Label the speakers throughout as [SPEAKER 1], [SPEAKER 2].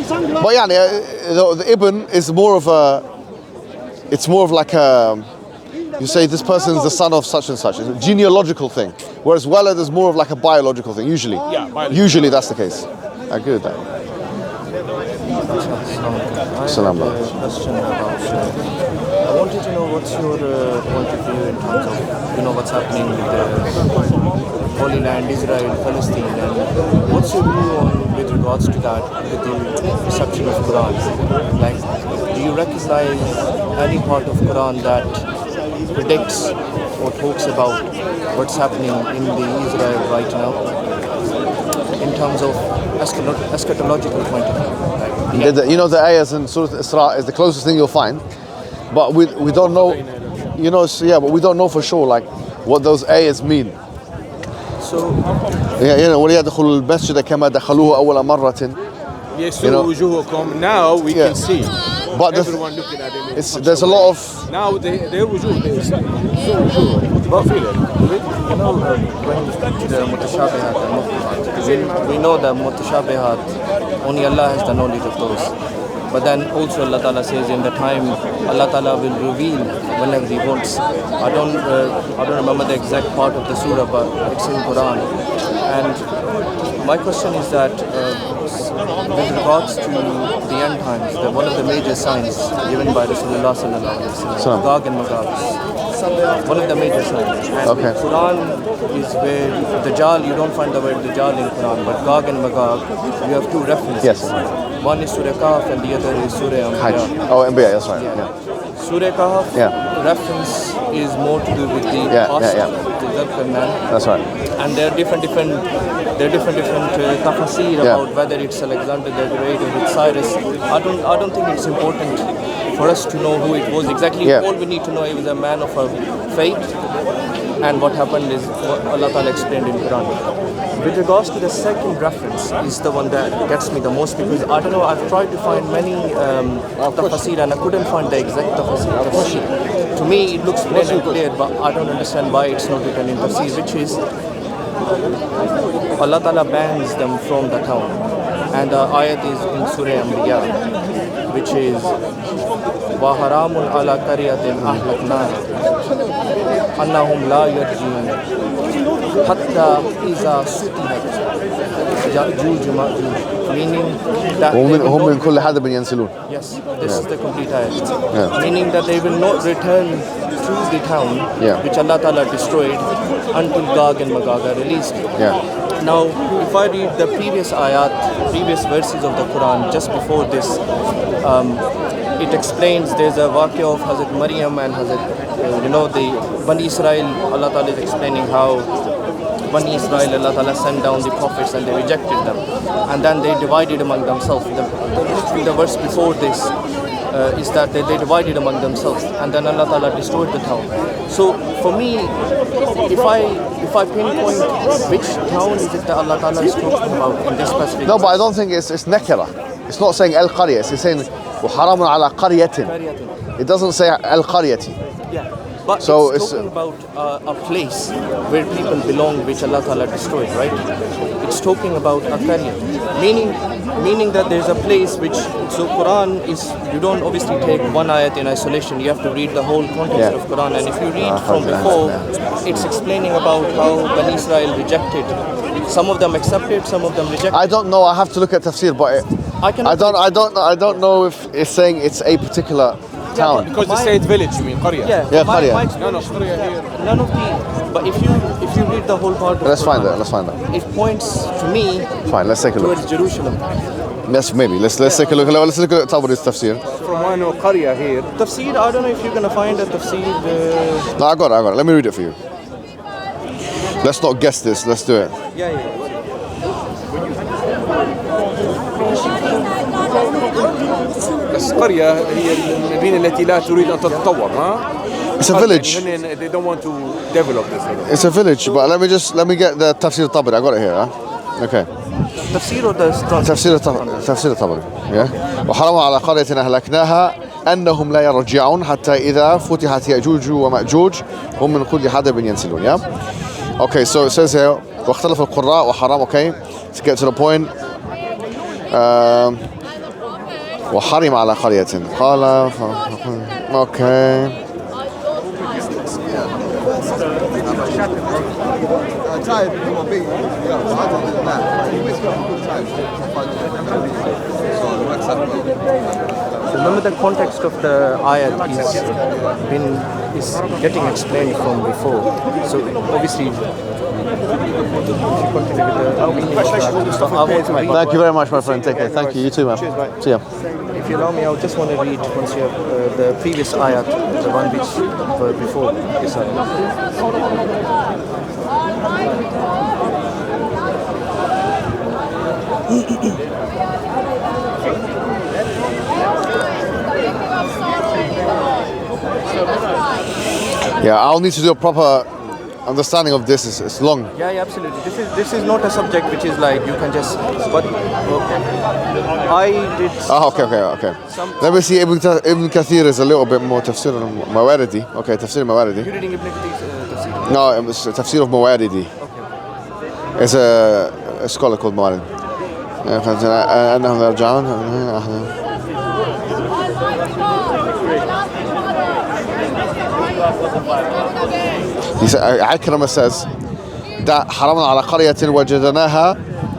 [SPEAKER 1] But yeah, the ibn is more of a, it's more of like a, you say this person is the son of such and such. It's a genealogical thing. Whereas walad is more of like a biological thing, usually.
[SPEAKER 2] Yeah, biological.
[SPEAKER 1] Usually that's the case. I agree with that.
[SPEAKER 3] Question about, I wanted to know what's your point of view in terms of, what's happening with the Holy Land, Israel, Palestine, and what's your view on with regards to that, with the reception of Quran? Like, do you recognize any part of Quran that predicts or talks about what's happening in the Israel right now in terms of eschatological point of view?
[SPEAKER 1] The ayahs in Surah Isra is the closest thing you'll find, but we don't know, but we don't know for sure like what those ayahs mean.
[SPEAKER 3] So
[SPEAKER 1] وَلْيَدْخُلُوا الْمَسْجِدَ كَمَا دَخَلُوهُ أَوَّلَ مَرَّةٍ.
[SPEAKER 2] Now we can see.
[SPEAKER 1] But
[SPEAKER 2] everyone looking at it.
[SPEAKER 1] There's a lot of.
[SPEAKER 2] Now their wujuh is so wujuh. But feel it.
[SPEAKER 3] When the mutashabihat and muhkamat, we know that mutashabihat, only Allah has the knowledge of those. But then also Allah Ta'ala says in the time Allah Ta'ala will reveal whenever He wants. I don't remember the exact part of the surah, but it's in Quran. And my question is that with regards to the end times, one of the major signs given by Rasulullah Sallallahu Alaihi Wasallam, Gog and Magog, one of the major signs. And Quran is where Dajjal, you don't find the word Dajjal in Quran, but Gog and Magog, you have two references.
[SPEAKER 1] Yes.
[SPEAKER 3] One is Surah Kahf and the other is Surah Anbiya.
[SPEAKER 1] Oh, Anbiya, that's right. Yeah.
[SPEAKER 3] Surah Kahf reference is more to do with the past, the Zulkarnain.
[SPEAKER 1] That's right.
[SPEAKER 3] And there are different tafsir about whether it's Alexander the Great or it's Cyrus. I don't think it's important for us to know who it was exactly. All we need to know, he was a man of a faith, and what happened is what Allah Ta'ala explained in Quran. With regards to the second reference is the one that gets me the most, because I don't know, I've tried to find many tafsir and I couldn't find the exact tafsir. To me it looks plain and clear, but I don't understand why it's not written in tafsir, which is Allah Ta'ala bans them from the town. And the ayat is in Surah Anbiya, which is وَحَرَامٌ عَلَى قَرْيَةٍ أَهْلَكْنَاهَا أَنَّهُمْ لَا يَرْجِعُونَ حَتَّى إِذَا سُتِحَتْ يَأْجُوجُ وَمَأْجُوجُ, meaning that
[SPEAKER 1] وهم من كل حدب ينسلون.
[SPEAKER 3] Yes, this is the complete ayat. Meaning that they will not return through the town which Allah Ta'ala destroyed until Gog and Magog are released. Now, if I read the previous verses of the Quran just before this, it explains there's a waqia of Hazrat Maryam and Hazrat, the Bani Israel. Allah Ta'ala is explaining how Bani Israel, Allah Ta'ala sent down the prophets and they rejected them. And then they divided among themselves. The verse before this is that they divided among themselves, and then Allah Ta'ala destroyed the town. So for me, if I pinpoint which town is it that Allah Ta'ala is talking about in this specific
[SPEAKER 1] but I don't think it's nakira. It's not saying al-qaryah, it's saying وَحَرَامٌ عَلَى قَرْيَةٍ. It doesn't say al-qaryati.
[SPEAKER 3] But so it's talking about a place where people belong, which Allah Ta'ala destroyed, right? It's talking about a qaryah, meaning that there's a place which, so Quran is, you don't obviously take one ayat in isolation, you have to read the whole context of Quran. And if you read from before, it's explaining about how Bani Israel rejected. Some of them accepted, some of them rejected.
[SPEAKER 1] I don't know, I have to look at tafsir, but I don't know if it's saying it's a particular town.
[SPEAKER 2] Because they say it's village, you mean Qarya?
[SPEAKER 1] Qarya.
[SPEAKER 2] No, Qarya here.
[SPEAKER 3] None of the, but if you read the whole part of
[SPEAKER 1] Let's find
[SPEAKER 3] Quran,
[SPEAKER 1] that.
[SPEAKER 3] It points to me
[SPEAKER 1] let's take a look.
[SPEAKER 3] towards Jerusalem.
[SPEAKER 1] Yes, maybe. Let's take a look. Let's look at Tabari's tafsir.
[SPEAKER 2] From one Qarya here.
[SPEAKER 3] Tafsir, I don't know if you're gonna find a tafsir.
[SPEAKER 1] No, I got it. Let me read it for you. Let's not guess this. Let's do it.
[SPEAKER 2] قرية هي المدينة التي لا تريد أن تتطور.
[SPEAKER 1] It's a village.
[SPEAKER 2] They don't want to develop this.
[SPEAKER 1] It's a village, but let me get the tafsir Tabari. I got it here. Okay.
[SPEAKER 3] Tafsir or the
[SPEAKER 1] تفسير الطبري. وحرم على قرية أهلكناها أنهم لا يرجعون حتى إذا فتحت يأجوج ومأجوج هم من كل حدب ينسلون. Okay, so it says here واختلف القراء وحرام. Okay, to get to the point. وحرم على قرية قال okay.
[SPEAKER 3] Remember the context of the ayat is getting explained from before. So obviously, if you continue with the
[SPEAKER 1] Thank you very much, my friend. Take care. Thank you. You too, man.
[SPEAKER 3] Cheers, bye.
[SPEAKER 1] See ya.
[SPEAKER 3] If you allow me, I just want to read once you have the previous ayat, the one which were before this ayat.
[SPEAKER 1] Yeah, I'll need to do a proper understanding of this. It's long.
[SPEAKER 3] Yeah, absolutely. This is not a subject which is like you can just. But I did.
[SPEAKER 1] Okay. Let me see. Ibn Kathir is a little bit more tafsir al-Mawaridi. Okay, tafsir al-Mawaridi.
[SPEAKER 3] You reading Ibn Kathir's tafsir?
[SPEAKER 1] No, it's tafsir of Mawaridi.
[SPEAKER 3] Okay.
[SPEAKER 1] It's a scholar called Mawaridi. أنهم يرجعون. Akrama says that حرمنا على قرية وجدناها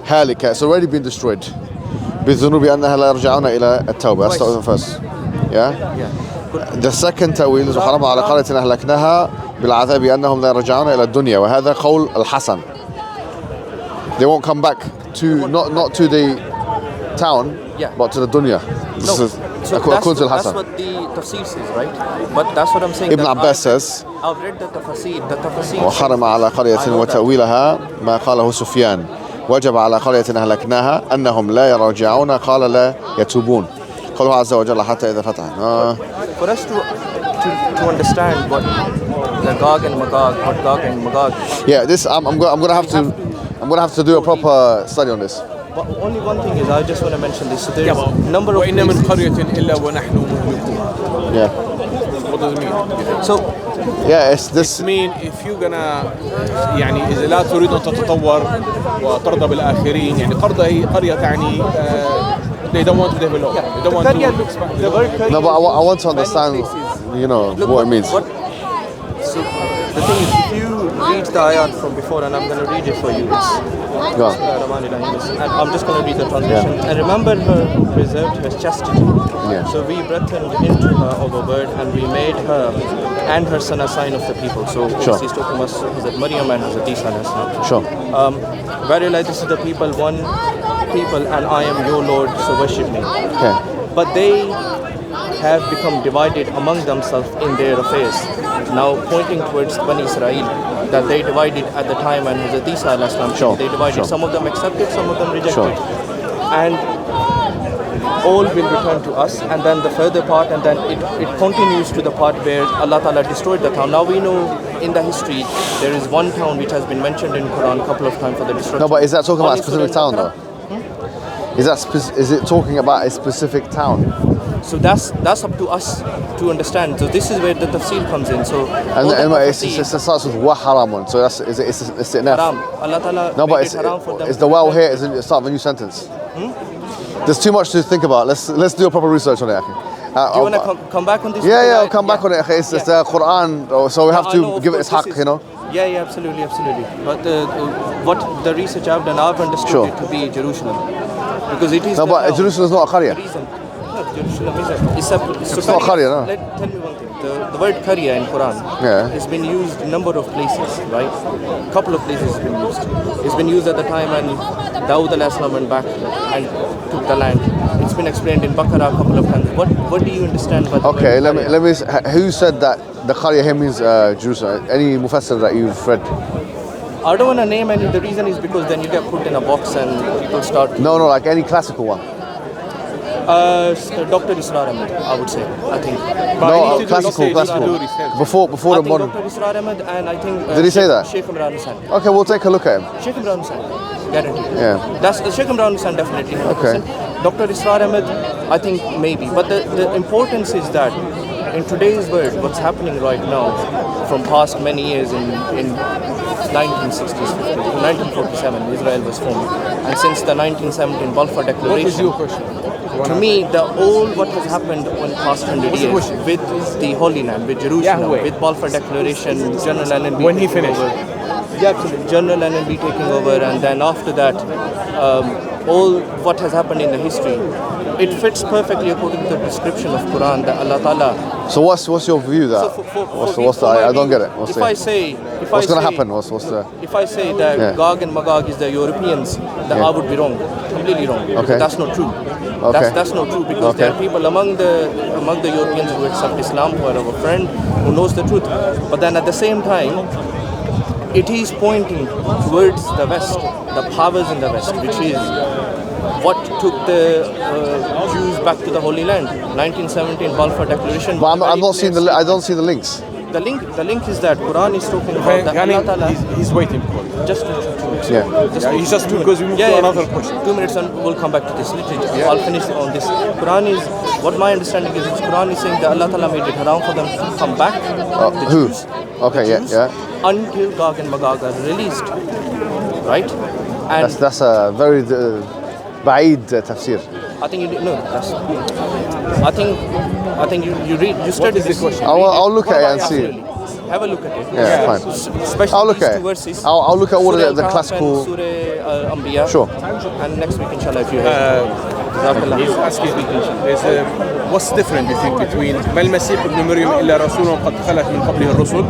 [SPEAKER 1] هالكة. It's already been destroyed. بالذنوب أنها لا يرجعون إلى التوبة. That's the first. Yeah. The second تأويل is حرمنا على قرية أهلكناها بالعذاب أنهم لا يرجعون إلى الدنيا. وهذا قول الحسن. They won't come back to not to the town, but to the dunya. This is according to
[SPEAKER 3] That's
[SPEAKER 1] Hassan.
[SPEAKER 3] what the tafsir says, right? But that's what I'm saying.
[SPEAKER 1] Ibn Abbas says,
[SPEAKER 3] I've read the tafsir. The tafsir.
[SPEAKER 1] وحرم على قرية وتأويلها ما قاله سفيان وجب على قرية أهلكناها أنهم لا يرجعون قال لا يتوبون قوله عز وجل حتى إذا فتح.
[SPEAKER 3] For us to understand what the Gog and Magog, what Gog and Magog.
[SPEAKER 1] Yeah, this I'm gonna have to do a proper study on this.
[SPEAKER 3] But only one thing is I just want to mention this. So there's a number of
[SPEAKER 2] وإن من
[SPEAKER 3] places.
[SPEAKER 2] قرية إلا ونحن مهلكون.
[SPEAKER 1] Yeah.
[SPEAKER 2] What does it mean?
[SPEAKER 1] So yeah, it's this.
[SPEAKER 2] It mean if you gonna يعني إذا لا تريد أن تتطور وترضى بالآخرين يعني قرية تعني they don't want to develop. They don't want to expand.
[SPEAKER 1] No, but I want to understand, what it means.
[SPEAKER 3] So the thing is, if you read the ayat from before, and I'm going to read it for you,
[SPEAKER 1] Go on.
[SPEAKER 3] I'm just going to read the translation. And remember her preserved her chastity.
[SPEAKER 1] Yeah.
[SPEAKER 3] So we breathed into her of a word, and we made her and her son a sign of the people. So
[SPEAKER 1] Sure.
[SPEAKER 3] he's talking about Hazrat Maryam and Hazrat Isa.
[SPEAKER 1] Sure.
[SPEAKER 3] Verily, this is the people, one people, and I am your Lord, so worship me.
[SPEAKER 1] Okay.
[SPEAKER 3] But they have become divided among themselves in their affairs. Now pointing towards Bani Israel, that they divided at the time when Hazrat Isa they divided. Some of them accepted, some of them rejected. And all will return to us. And then the further part, and then it continues to the part where Allah Ta'ala destroyed the town. Now we know in the history there is one town which has been mentioned in Quran a couple of times for the destruction.
[SPEAKER 1] No, but is that talking about a specific town though? Is it talking about a specific town?
[SPEAKER 3] So that's up to us to understand. So this is where the tafsir comes in. So
[SPEAKER 1] it starts with wa haramun. So it's enough.
[SPEAKER 3] haram. Allah Ta'ala
[SPEAKER 1] No, but
[SPEAKER 3] made it haram for them.
[SPEAKER 1] it's the wow here is the start of a new sentence. There's too much to think about. Let's do a proper research on it.
[SPEAKER 3] Do you want to come back on this?
[SPEAKER 1] Yeah, I'll come back on it. It's the Quran, so we have to give it its haqq,
[SPEAKER 3] Yeah, absolutely. But what the research I've done, I've understood it to be Jerusalem. Because it is.
[SPEAKER 1] No, but Jerusalem is not a qarya.
[SPEAKER 3] Jerusalem is
[SPEAKER 1] It's not a qarya, no.
[SPEAKER 3] Tell me one thing. The word qarya in Quran has been used a number of places, right? A couple of places it's been used. It's been used at the time when Dawud al-Islam went back and took the land. It's been explained in Baqarah a couple of times. What do you understand by the
[SPEAKER 1] Okay,
[SPEAKER 3] word
[SPEAKER 1] let me. Who said that the qarya here means Jerusalem? Any mufassir that you've read?
[SPEAKER 3] I don't want to name any. The reason is because then you get put in a box and people start.
[SPEAKER 1] No, like any classical one.
[SPEAKER 3] Dr. Israr Ahmed, I would say. I think.
[SPEAKER 1] No, classical. Before the modern.
[SPEAKER 3] Dr. Israr Ahmed and I think.
[SPEAKER 1] Did he say that?
[SPEAKER 3] Sheikh Imran Hussain.
[SPEAKER 1] Okay, we'll take a look at him.
[SPEAKER 3] Sheikh Imran Hussain, guaranteed.
[SPEAKER 1] Yeah.
[SPEAKER 3] That's Sheikh Imran Hussain definitely. 100%.
[SPEAKER 1] Okay.
[SPEAKER 3] Dr. Israr Ahmed, I think maybe. But the importance is that in today's world, what's happening right now, from past many years in 1960s, 1947, Israel was formed, and since the 1917 Balfour Declaration.
[SPEAKER 2] What is your question?
[SPEAKER 3] To me, all what has happened in the past 100 years with the Holy Land, with Jerusalem, with Balfour Declaration, General Allenby
[SPEAKER 2] when he finished.
[SPEAKER 3] General Allenby taking over, and then after that, all what has happened in the history, it fits perfectly according to the description of Quran that Allah Ta'ala.
[SPEAKER 1] So what's your view that? I don't get it. What's going to happen?
[SPEAKER 3] If I say that Gog and Magog is the Europeans, then I would be wrong, completely wrong.
[SPEAKER 1] Okay.
[SPEAKER 3] That's not true.
[SPEAKER 1] Okay.
[SPEAKER 3] That's not true, because there are people among the Europeans who accept Islam, who are our friend, who knows the truth. But then at the same time, it is pointing towards the West, the powers in the West, which is what took the Jews back to the Holy Land. 1917 Balfour Declaration.
[SPEAKER 1] But I don't see the links.
[SPEAKER 3] The link is that Quran is talking about that Allah Ta'ala.
[SPEAKER 2] He's waiting for it.
[SPEAKER 3] Just 2 minutes.
[SPEAKER 2] He's just because we move to another question.
[SPEAKER 3] 2 minutes and we'll come back to this. I'll finish on this. Quran is, what my understanding is Quran is saying that Allah Ta'ala made it haram for them to come back. The
[SPEAKER 1] Who?
[SPEAKER 3] Jews,
[SPEAKER 1] Okay,
[SPEAKER 3] the Jews, until Gog and Magog are released. Right? And
[SPEAKER 1] That's a very بعيد تفسير.
[SPEAKER 3] I think you know. I think you studied this question.
[SPEAKER 1] I'll look at it and see.
[SPEAKER 3] Absolutely. Have a look at it.
[SPEAKER 1] Yeah, fine.
[SPEAKER 3] Especially
[SPEAKER 1] I'll look
[SPEAKER 3] these
[SPEAKER 1] at
[SPEAKER 3] two
[SPEAKER 1] it.
[SPEAKER 3] verses.
[SPEAKER 1] I'll look at all
[SPEAKER 3] Surah
[SPEAKER 1] of the
[SPEAKER 3] Al-Kahf
[SPEAKER 1] classical.
[SPEAKER 3] and Surah Anbiya.
[SPEAKER 1] Sure.
[SPEAKER 3] And next week, inshallah, if you have.
[SPEAKER 2] He's asking what's different you think between ما المسيح ابن مريم إلا رسول قد خلت من قبله الرسل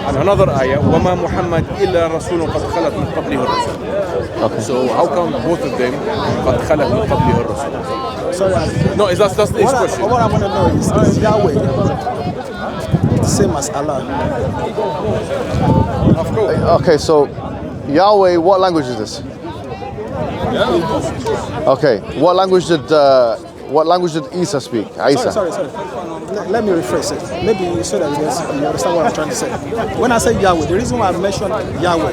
[SPEAKER 2] and another ayah وما محمد إلا رسول قد خلت من قبله الرسل.
[SPEAKER 1] Okay.
[SPEAKER 2] So how come both of them قد خلت من قبله الرسل?
[SPEAKER 4] Sorry,
[SPEAKER 2] No, that's the question.
[SPEAKER 4] What I want to know is Yahweh the same as Allah?
[SPEAKER 2] Of course.
[SPEAKER 1] Okay, so Yahweh, what language is this? Okay, what language did Isa speak? Isa.
[SPEAKER 4] Sorry. Let me rephrase it. Maybe so that you understand what I'm trying to say. When I say Yahweh, the reason why I mentioned Yahweh